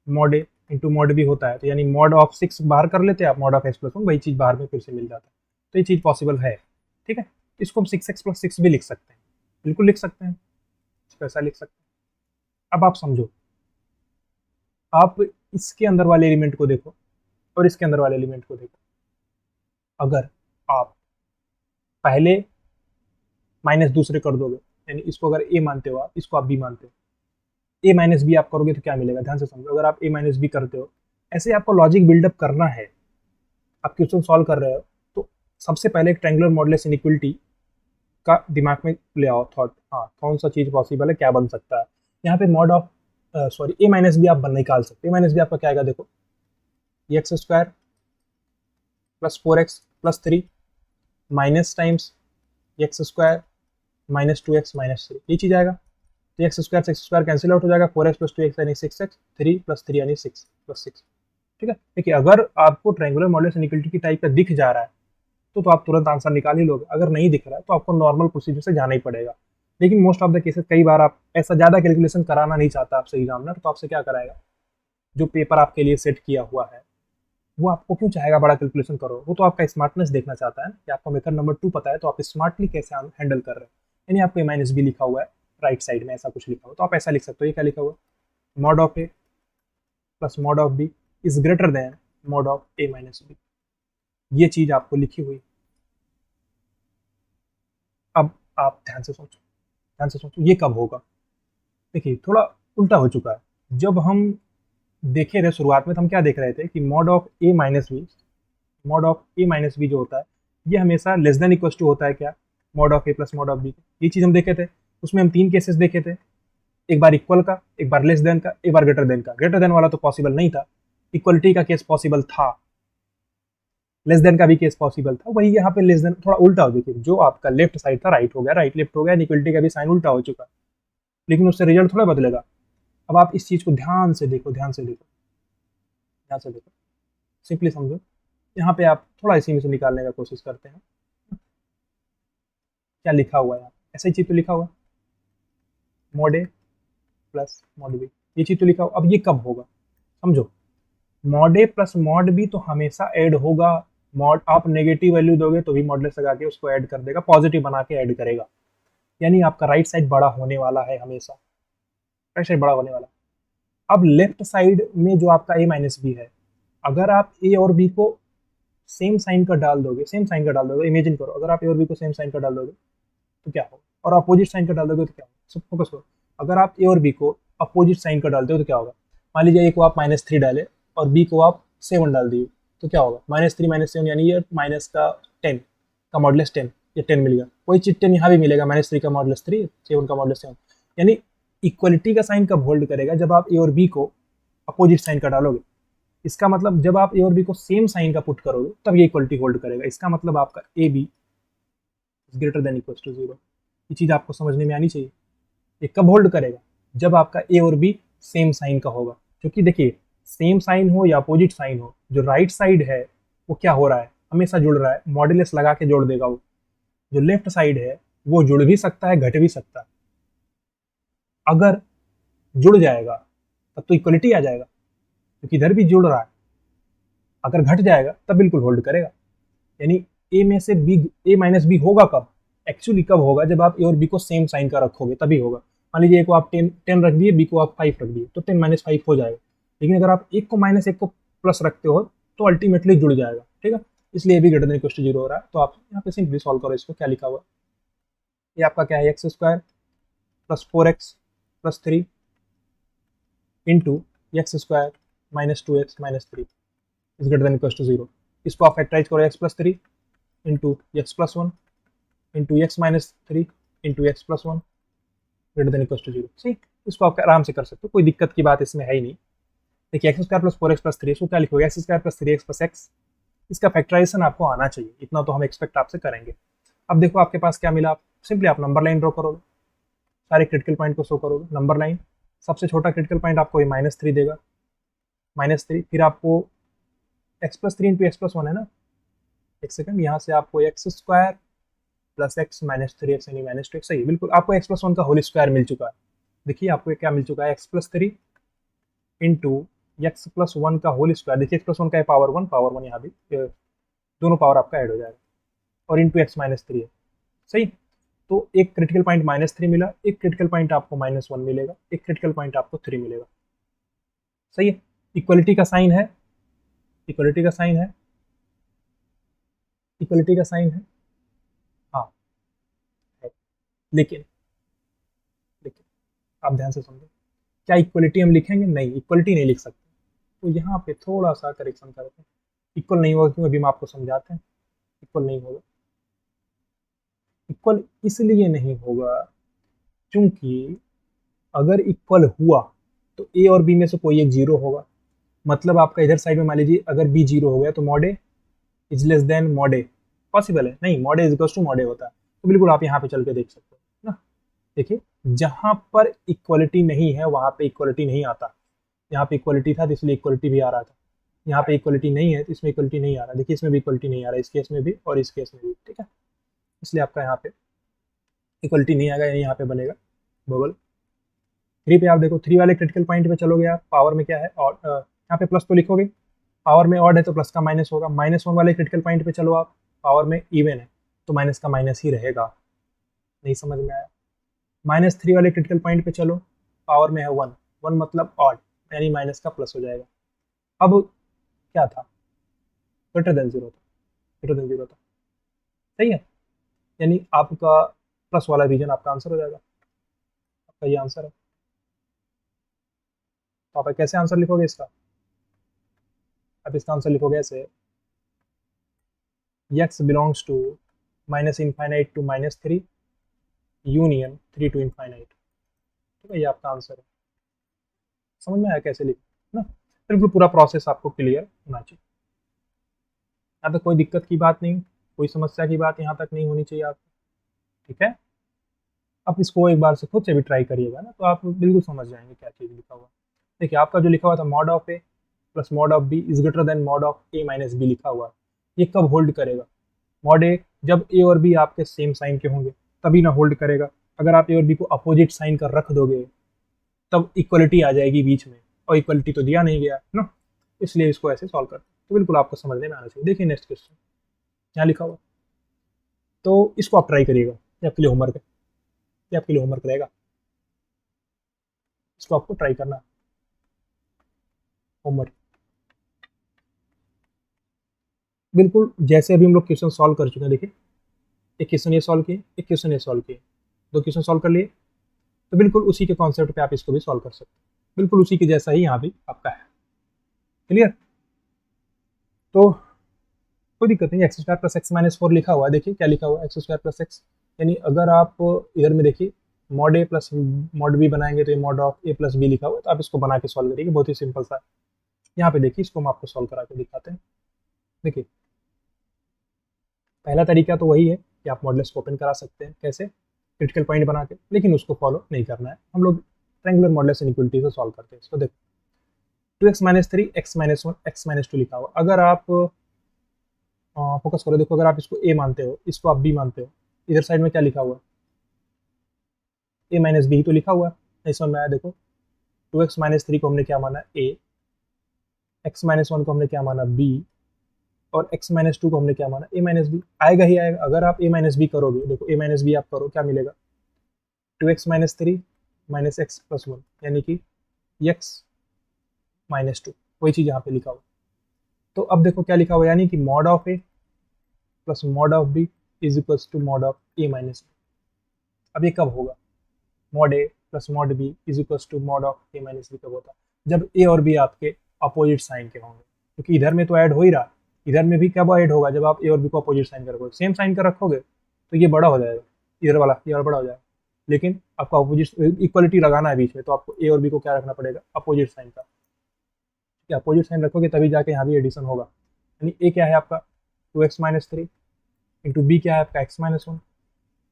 mod A into mod B होता है। तो यानी मॉड ऑफ 6 बाहर कर लेते हैं आप, मॉड ऑफ x+1, वही चीज़ बाहर में फिर से मिल जाता है। तो ये चीज़ पॉसिबल है, ठीक है। इसको हम 6x+6 भी लिख सकते हैं, बिल्कुल लिख सकते हैं, इसको ऐसा लिख सकते हैं। अब आप समझो, आप इसके अंदर वाले एलिमेंट को देखो और इसके अंदर वाले एलिमेंट को देखो। अगर आप पहले माइनस दूसरे कर दोगे, यानी इसको अगर ए मानते हो आप, इसको आप बी मानते हो, ए माइनस बी आप करोगे तो क्या मिलेगा? ध्यान से समझो। अगर आप ए माइनस बी करते हो, ऐसे आपको लॉजिक बिल्डअप करना है। आप क्वेश्चन सॉल्व कर रहे हो तो सबसे पहले एक ट्रायंगुलर मॉडुलस इनइक्वलिटी का दिमाग में ले आओ थॉट। हाँ, कौन सा चीज़ पॉसिबल है, क्या बन सकता है। यहाँ पे mod of sorry a minus b आप निकाल सकते हो। ए माइनस बी आपका क्या आएगा? देखो, x square plus 4x+3 minus times x square -2x-3, ये चीज़ आएगा। तो एक्स स्क्वायर से एक्स स्क्वायर कैंसिल आउट हो जाएगा, 4x+2x यानी 6x, 3+3 यानी 6+6। ठीक है। देखिए, अगर आपको ट्रायंगुलर मॉडुलस इनइक्वलिटी की टाइप का दिख जा रहा है तो आप तुरंत आंसर निकाल ही लोगे। अगर नहीं दिख रहा है तो आपको नॉर्मल प्रोसीजर से जाना ही पड़ेगा। लेकिन मोस्ट ऑफ द केसेस, कई बार आप ऐसा ज़्यादा कैलकुलेशन कराना नहीं चाहता आपसे एग्जामिनर, तो आपसे क्या कराएगा? जो पेपर आपके लिए सेट किया हुआ है, वो आपको क्यों चाहेगा बड़ा कैलकुलेशन करो? वो तो आपका स्मार्टनेस देखना चाहता है ना, कि आपको मेथड नंबर 2 पता है तो आप स्मार्टली कैसे हैंडल कर रहे हैं। यानी आपको माइनस बी लिखा हुआ है राइट साइड में, ऐसा कुछ लिखा हुआ तो आप ऐसा लिख सकते हो। ये क्या लिखा हुआ? Mod of A plus mod of B is greater than mod of A minus b. ये चीज आपको लिखी हुई। अब आप ध्यान से सोचो, ध्यान से सोचो, ये कब होगा? देखिए, थोड़ा उल्टा हो चुका है। जब हम देखे रहे शुरुआत में, तो हम क्या देख रहे थे कि mod of A minus b, mod of A minus b जो होता है, ये हमेशा लेस देन इक्वल टू होता है क्या? Mod of A plus mod of B. ये चीज़ हम देखे थे। उसमें हम 3 केसेस देखे थे, एक बार इक्वल का, एक बार लेस देन का, एक बार ग्रेटर देन का। ग्रेटर देन वाला तो पॉसिबल नहीं था, इक्वलिटी का केस पॉसिबल था, लेस देन का भी केस पॉसिबल था। वही यहाँ पे लेस देन थोड़ा उल्टा हो, देखिए जो आपका लेफ्ट साइड था राइट हो गया, राइट लेफ्ट हो गया, इक्वलिटी का भी साइन उल्टा हो चुका, लेकिन उससे रिजल्ट थोड़ा बदलेगा। अब आप इस चीज़ को ध्यान से देखो, ध्यान से देखो, ध्यान से देखो, सिंपली समझो। यहाँ पे आप थोड़ा इसी में से निकालने का कोशिश करते हैं। क्या लिखा हुआ है? ऐसा ही चीज तो लिखा हुआ, मॉड ए प्लस मॉड बी, ये चीज तो लिखा हुआ। अब ये कब होगा समझो। मॉड ए प्लस मॉड बी तो हमेशा ऐड होगा। मॉड आप नेगेटिव वैल्यू दोगे तो भी मॉडलेस लगा के उसको ऐड कर देगा, पॉजिटिव बना के ऐड करेगा। यानी आपका राइट साइड बड़ा होने वाला है हमेशा, राइट साइड बड़ा होने वाला। अब लेफ्ट साइड में जो आपका ए माइनस बी है, अगर आप ए और बी को सेम साइन का डाल दोगे, सेम साइन का डाल दोगे, इमेजिन करो अगर आप ए और बी को सेम साइन का डाल दोगे तो क्या होगा, और अपोजिट साइन का डाल दोगे तो क्या होगा? सब फोकस करो। अगर आप ए और बी को अपोजिट साइन का डालते हो तो क्या होगा? मान लीजिए ए को आप -3 डाले और बी को आप 7 डाल दिए तो क्या होगा? -3 -7 यानी ये माइनस का 10 का मॉडुलस 10, ये 10 मिल गया। वही चीज 10 यहाँ भी मिलेगा, -3 का मॉडुलस 3, 7 का मॉडुलस 7। यानी इक्वलिटी का साइन कब होल्ड करेगा? जब आप ए और बी को अपोजिट साइन का डालोगे। इसका मतलब जब आप ए और बी को सेम साइन का पुट करोगे तब ये इक्वलिटी होल्ड करेगा। इसका मतलब आपका A B greater than equal to 0। ये चीज आपको समझने में आनी चाहिए। ये कब होल्ड करेगा? जब आपका ए और बी सेम साइन का होगा। क्योंकि देखिए, सेम साइन हो या अपोजिट साइन हो, जो राइट साइड है वो क्या हो रहा है? हमेशा जुड़ रहा है, मॉडुलस लगा के जोड़ देगा वो। जो लेफ्ट साइड है वो जुड़ भी सकता है, घट भी सकता है। अगर जुड़ जाएगा तब तो इक्वलिटी आ जाएगा, क्योंकि इधर भी जुड़ रहा है। अगर घट जाएगा तब बिल्कुल होल्ड करेगा। यानी ए में से बी, ए माइनस बी होगा कब? एक्चुअली कब होगा? जब आप ए और बी को सेम साइन का रखोगे तभी होगा। मान लीजिए ए को आप 10 रख दिए, बी को आप 5 रख दिए, तो 10 माइनस 5 हो जाएगा। लेकिन अगर आप एक को माइनस एक को प्लस रखते हो तो अल्टीमेटली जुड़ जाएगा, ठीक है। इसलिए ए भी ग्रेटर देन इक्वल टू 0 हो रहा है। तो आप यहाँ पे सिंपली सॉल्व करो इसको। क्या लिखा हुआ है? ये आपका क्या है? X square plus 4x plus 3 into x square minus 2x minus 3 is greater than equal to 0। इसको आप फैक्टराइज करो, x plus 3 into x plus 1 into x minus 3 into x plus 1 greater than equal to 0। सही, इसको आप आराम से कर सकते हो, कोई दिक्कत की बात इसमें है ही नहीं। देखिए x square plus 4x plus 3, इसको क्या लिखोगे? X square plus 3x plus x. इसका फैक्टराइजेशन आपको आना चाहिए, इतना तो हम एक्सपेक्ट आपसे करेंगे। अब देखो आपके पास क्या मिला, सिंपली आप नंबर लाइन ड्रॉ करोगे, सारे क्रिटिकल पॉइंट को शो करोगे। नंबर लाइन, सबसे छोटा क्रिटिकल पॉइंट आपको ये -3 देगा, -3। फिर आपको x plus 3 into x plus 1 है ना, एक सेकंड, यहाँ से आपको x square plus x minus 3x यानी -2x। सही, बिल्कुल आपको एक्स प्लस 1 का होल स्क्वायर मिल चुका है। देखिए आपको क्या मिल चुका है? X plus 3 into x plus 1 का होल स्क्वायर। देखिए एक्स प्लस 1 का है पावर 1 यहाँ भी, दोनों पावर आपका ऐड हो जाएगा, और इंटू एक्स माइनस 3 है। सही, तो एक क्रिटिकल पॉइंट -3 मिला, एक क्रिटिकल पॉइंट आपको -1 मिलेगा, एक क्रिटिकल पॉइंट आपको 3 मिलेगा। सही है, इक्वलिटी का साइन है, इक्वलिटी का साइन है, इक्वलिटी का साइन है, हाँ है। लेकिन लेकिन आप ध्यान से समझो, क्या इक्वलिटी हम लिखेंगे? नहीं, इक्वलिटी नहीं लिख सकते। तो यहाँ पे थोड़ा सा करेक्शन करते हैं। इक्वल नहीं होगा क्यों, अभी हम आपको समझाते हैं। इक्वल नहीं होगा, इक्वल इसलिए नहीं होगा क्योंकि अगर इक्वल हुआ तो ए और बी में से कोई एक 0 होगा। मतलब आपका इधर साइड में मान लीजिए अगर बी 0 हो गया तो mod A is less than mod A. Possible है? नहीं, mod A is equal to mod A होता है। तो बिल्कुल आप यहाँ पे चल के देख सकते हो ना। देखिए जहां पर इक्वलिटी नहीं है वहां पे इक्वलिटी नहीं आता। यहाँ पे इक्वलिटी था तो इसलिए इक्वलिटी भी आ रहा था, यहाँ पे इक्वलिटी नहीं है तो इसमें इक्वलिटी नहीं आ रहा। देखिए इसमें भी इक्वलिटी नहीं आ रहा, इस केस में भी और इस केस में भी, ठीक है। इसलिए आपका यहाँ पे इक्वलिटी नहीं आएगा, यहाँ पे बनेगा बबल। 3 पे आप देखो, 3 वाले क्रिटिकल पॉइंट पे चलोगे आप, पावर में क्या है? और यहाँ पे प्लस तो लिखोगे, पावर में ऑड है तो प्लस का माइनस होगा। -1 वाले क्रिटिकल पॉइंट पे चलो आप, पावर में इवन है तो माइनस का माइनस ही रहेगा। नहीं समझ में आया? -3 वाले क्रिटिकल पॉइंट पे चलो, पावर में है 1, 1 मतलब ऑड यानी माइनस का प्लस हो जाएगा। अब क्या था? ग्रेटर देन 0 था, ग्रेटर देन 0 था। सही है, यानी आपका प्लस वाला रीजन आपका आंसर हो जाएगा। आपका ये आंसर है। तो आप कैसे आंसर लिखोगे इसका? आप इसका आंसर लिखोगे ऐसे, x belongs to -∞ to -3 union 3 to infinite. ठीक है, ये आपका आंसर है। समझ में आया कैसे लिखना ना? बिल्कुल पूरा प्रोसेस आपको क्लियर होना चाहिए। यहाँ तक कोई दिक्कत की बात नहीं, कोई समस्या की बात यहाँ तक नहीं होनी चाहिए आपको, ठीक है। आप इसको एक बार से खुद से भी ट्राई करिएगा ना, तो आप बिल्कुल समझ जाएंगे क्या चीज़ लिखा हुआ। देखिए आपका जो लिखा हुआ था mod of A plus mod of B is greater than mod of A minus b लिखा हुआ है, ये कब होल्ड करेगा? मॉड ए जब ए और बी आपके सेम साइन के होंगे तभी ना होल्ड करेगा। अगर आप ए और बी को अपोजिट साइन कर रख दोगे तब इक्वलिटी आ जाएगी बीच में, और इक्वलिटी तो दिया नहीं गया है ना, इसलिए इसको ऐसे सॉल्व करते हैं। तो बिल्कुल आपको समझने में आना चाहिए। देखिए नेक्स्ट क्वेश्चन यहाँ लिखा हुआ, तो इसको आप ट्राई करिएगा, ये आपके लिए होमवर्क है, ये आपके लिए होमवर्क रहेगा, इसको आपको ट्राई करना है, होमवर्क। बिल्कुल जैसे अभी हम लोग क्वेश्चन सॉल्व कर चुके हैं, देखिए एक क्वेश्चन ये सॉल्व किए, एक क्वेश्चन ये सॉल्व किए, 2 क्वेश्चन सॉल्व कर लिए, तो बिल्कुल उसी के कॉन्सेप्ट पे आप इसको भी सॉल्व कर सकते हैं। बिल्कुल उसी के जैसा ही यहाँ भी आपका है। क्लियर? तो कोई दिक्कत नहीं, x square plus x minus 4 लिखा हुआ है। देखिए क्या लिखा हुआ है, एक्स स्क्वायर प्लस एक्स, यानी अगर आप इधर में देखिए मॉड ए प्लस मॉड बी बनाएंगे तो ये mod of A plus b लिखा हुआ है। तो आप इसको बना के सॉल्व करिए, बहुत ही सिंपल सा है। यहाँ पे देखिए इसको हम आपको सॉल्व करा के दिखाते हैं। देखिए पहला तरीका तो वही है कि आप मॉडलेस को ओपन करा सकते हैं, कैसे? क्रिटिकल पॉइंट बना के, लेकिन उसको फॉलो नहीं करना है। हम लोग ट्रायंगुलर मॉडलेस इनइक्वलिटी से सॉल्व करते हैं इसको। देखो 2x minus 3 x minus 1 x minus 2 लिखा हुआ। अगर आप फोकस करो, देखो अगर आप इसको a मानते हो, इसको आप b मानते हो, इधर साइड में क्या लिखा हुआ है? a माइनस बी तो लिखा हुआ है, नहीं समझ में आया? देखो 2x माइनस 3 को हमने क्या माना? a, x माइनस 1 को हमने क्या माना? b, और x माइनस टू को हमने क्या माना, a माइनस बी, आएगा ही आएगा। अगर आप a माइनस बी करोगे, देखो a माइनस बी आप करो, क्या मिलेगा, 2x minus three minus x plus one, यानी कि x माइनस टू, वही चीज़ यहाँ पे लिखा हुआ। तो अब देखो क्या लिखा हुआ, यानी कि mod of A plus mod of B is equals to mod of A minus b. अब ये कब होगा, mod A plus mod B is equals to mod of A minus B कब होता है, जब ए और बी आपके अपोजिट साइन के होंगे, क्योंकि इधर में तो ऐड हो ही रहा, इधर में भी कब ऐड होगा, जब आप ए और बी को अपोजिट साइन करोगे, सेम साइन का रखोगे तो ये बड़ा हो जाएगा, इधर वाला ये और बड़ा हो जाएगा। लेकिन आपको अपोजिट इक्वलिटी लगाना है बीच में, तो आपको ए और बी को क्या रखना पड़ेगा, अपोजिट साइन का। ठीक है, अपोजिट साइन रखोगे तभी जाके यहाँ भी एडिशन होगा। यानी ए क्या है आपका 2x minus three into B क्या है आपका x minus one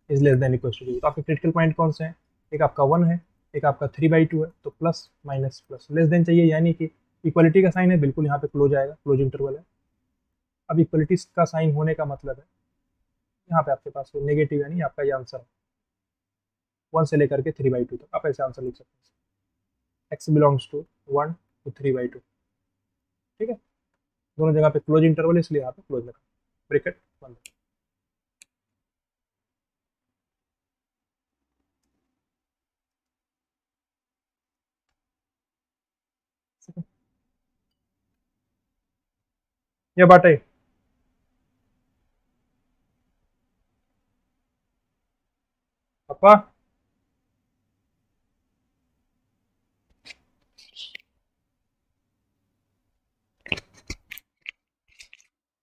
is less than equal to 0। तो आपके क्रिटिकल पॉइंट कौन से हैं, एक आपका 1 है, एक आपका 3/2 है, तो plus minus plus less than चाहिए, यानी कि इक्वलिटी का साइन है, बिल्कुल यहाँ पे क्लोज आएगा, क्लोज इंटरवल है। अब इक्वलिटी का साइन होने का मतलब है यहाँ पे आपके पास नेगेटिव, यानी आपका ये आंसर है 1 से लेकर के 3/2 तक, आप ऐसे आंसर लिख सकते हैं, x बिलोंग्स टू 1 to 3/2। ठीक है, दोनों जगह पे क्लोज इंटरवल, इसलिए यहाँ पे क्लोज लगा, ब्रैकेट बंद। ये बात है। पापा,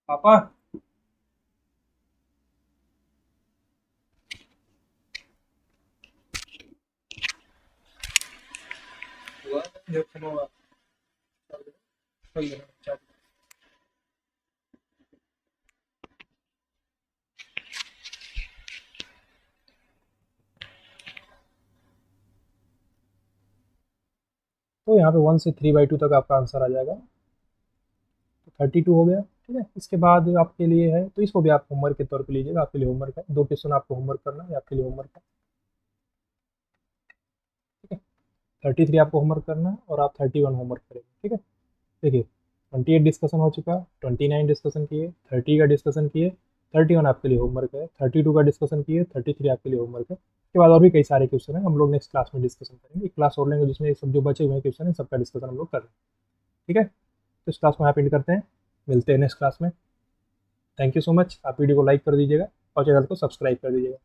पापा, तो यहाँ पे 1 से 3/2 तक आपका आंसर आ जाएगा, तो 32 हो गया। ठीक है, इसके बाद आपके लिए है, तो इसको भी आप होमवर्क के तौर पे लीजिएगा, आपके लिए होमवर्क है, 2 क्वेश्चन आपको होमवर्क करना है, आपके लिए होमवर्क है। ठीक है, 33 आपको होमवर्क करना है और आप 31 होमवर्क करेंगे। ठीक है, देखिए 28 डिस्कशन हो चुका, 29 डिस्कशन किए, 30 का डिस्कशन किए, 31 आपके लिए होमवर्क है, 32 का डिस्कशन किए, 33 आपके लिए होमवर्क है। उसके बाद और भी कई सारे क्वेश्चन है, हम लोग नेक्स्ट क्लास में डिस्कशन करेंगे, एक क्लास और लेंगे जिसमें सब जो बचे हुए क्वेश्चन है सबका डिस्कशन हम लोग कर रहे हैं। ठीक है, तो इस क्लास को यहाँ पे एंड करते हैं, मिलते हैं नेक्स्ट क्लास में। थैंक यू सो मच, आप वीडियो को लाइक कर दीजिएगा और चैनल को सब्सक्राइब कर दीजिएगा।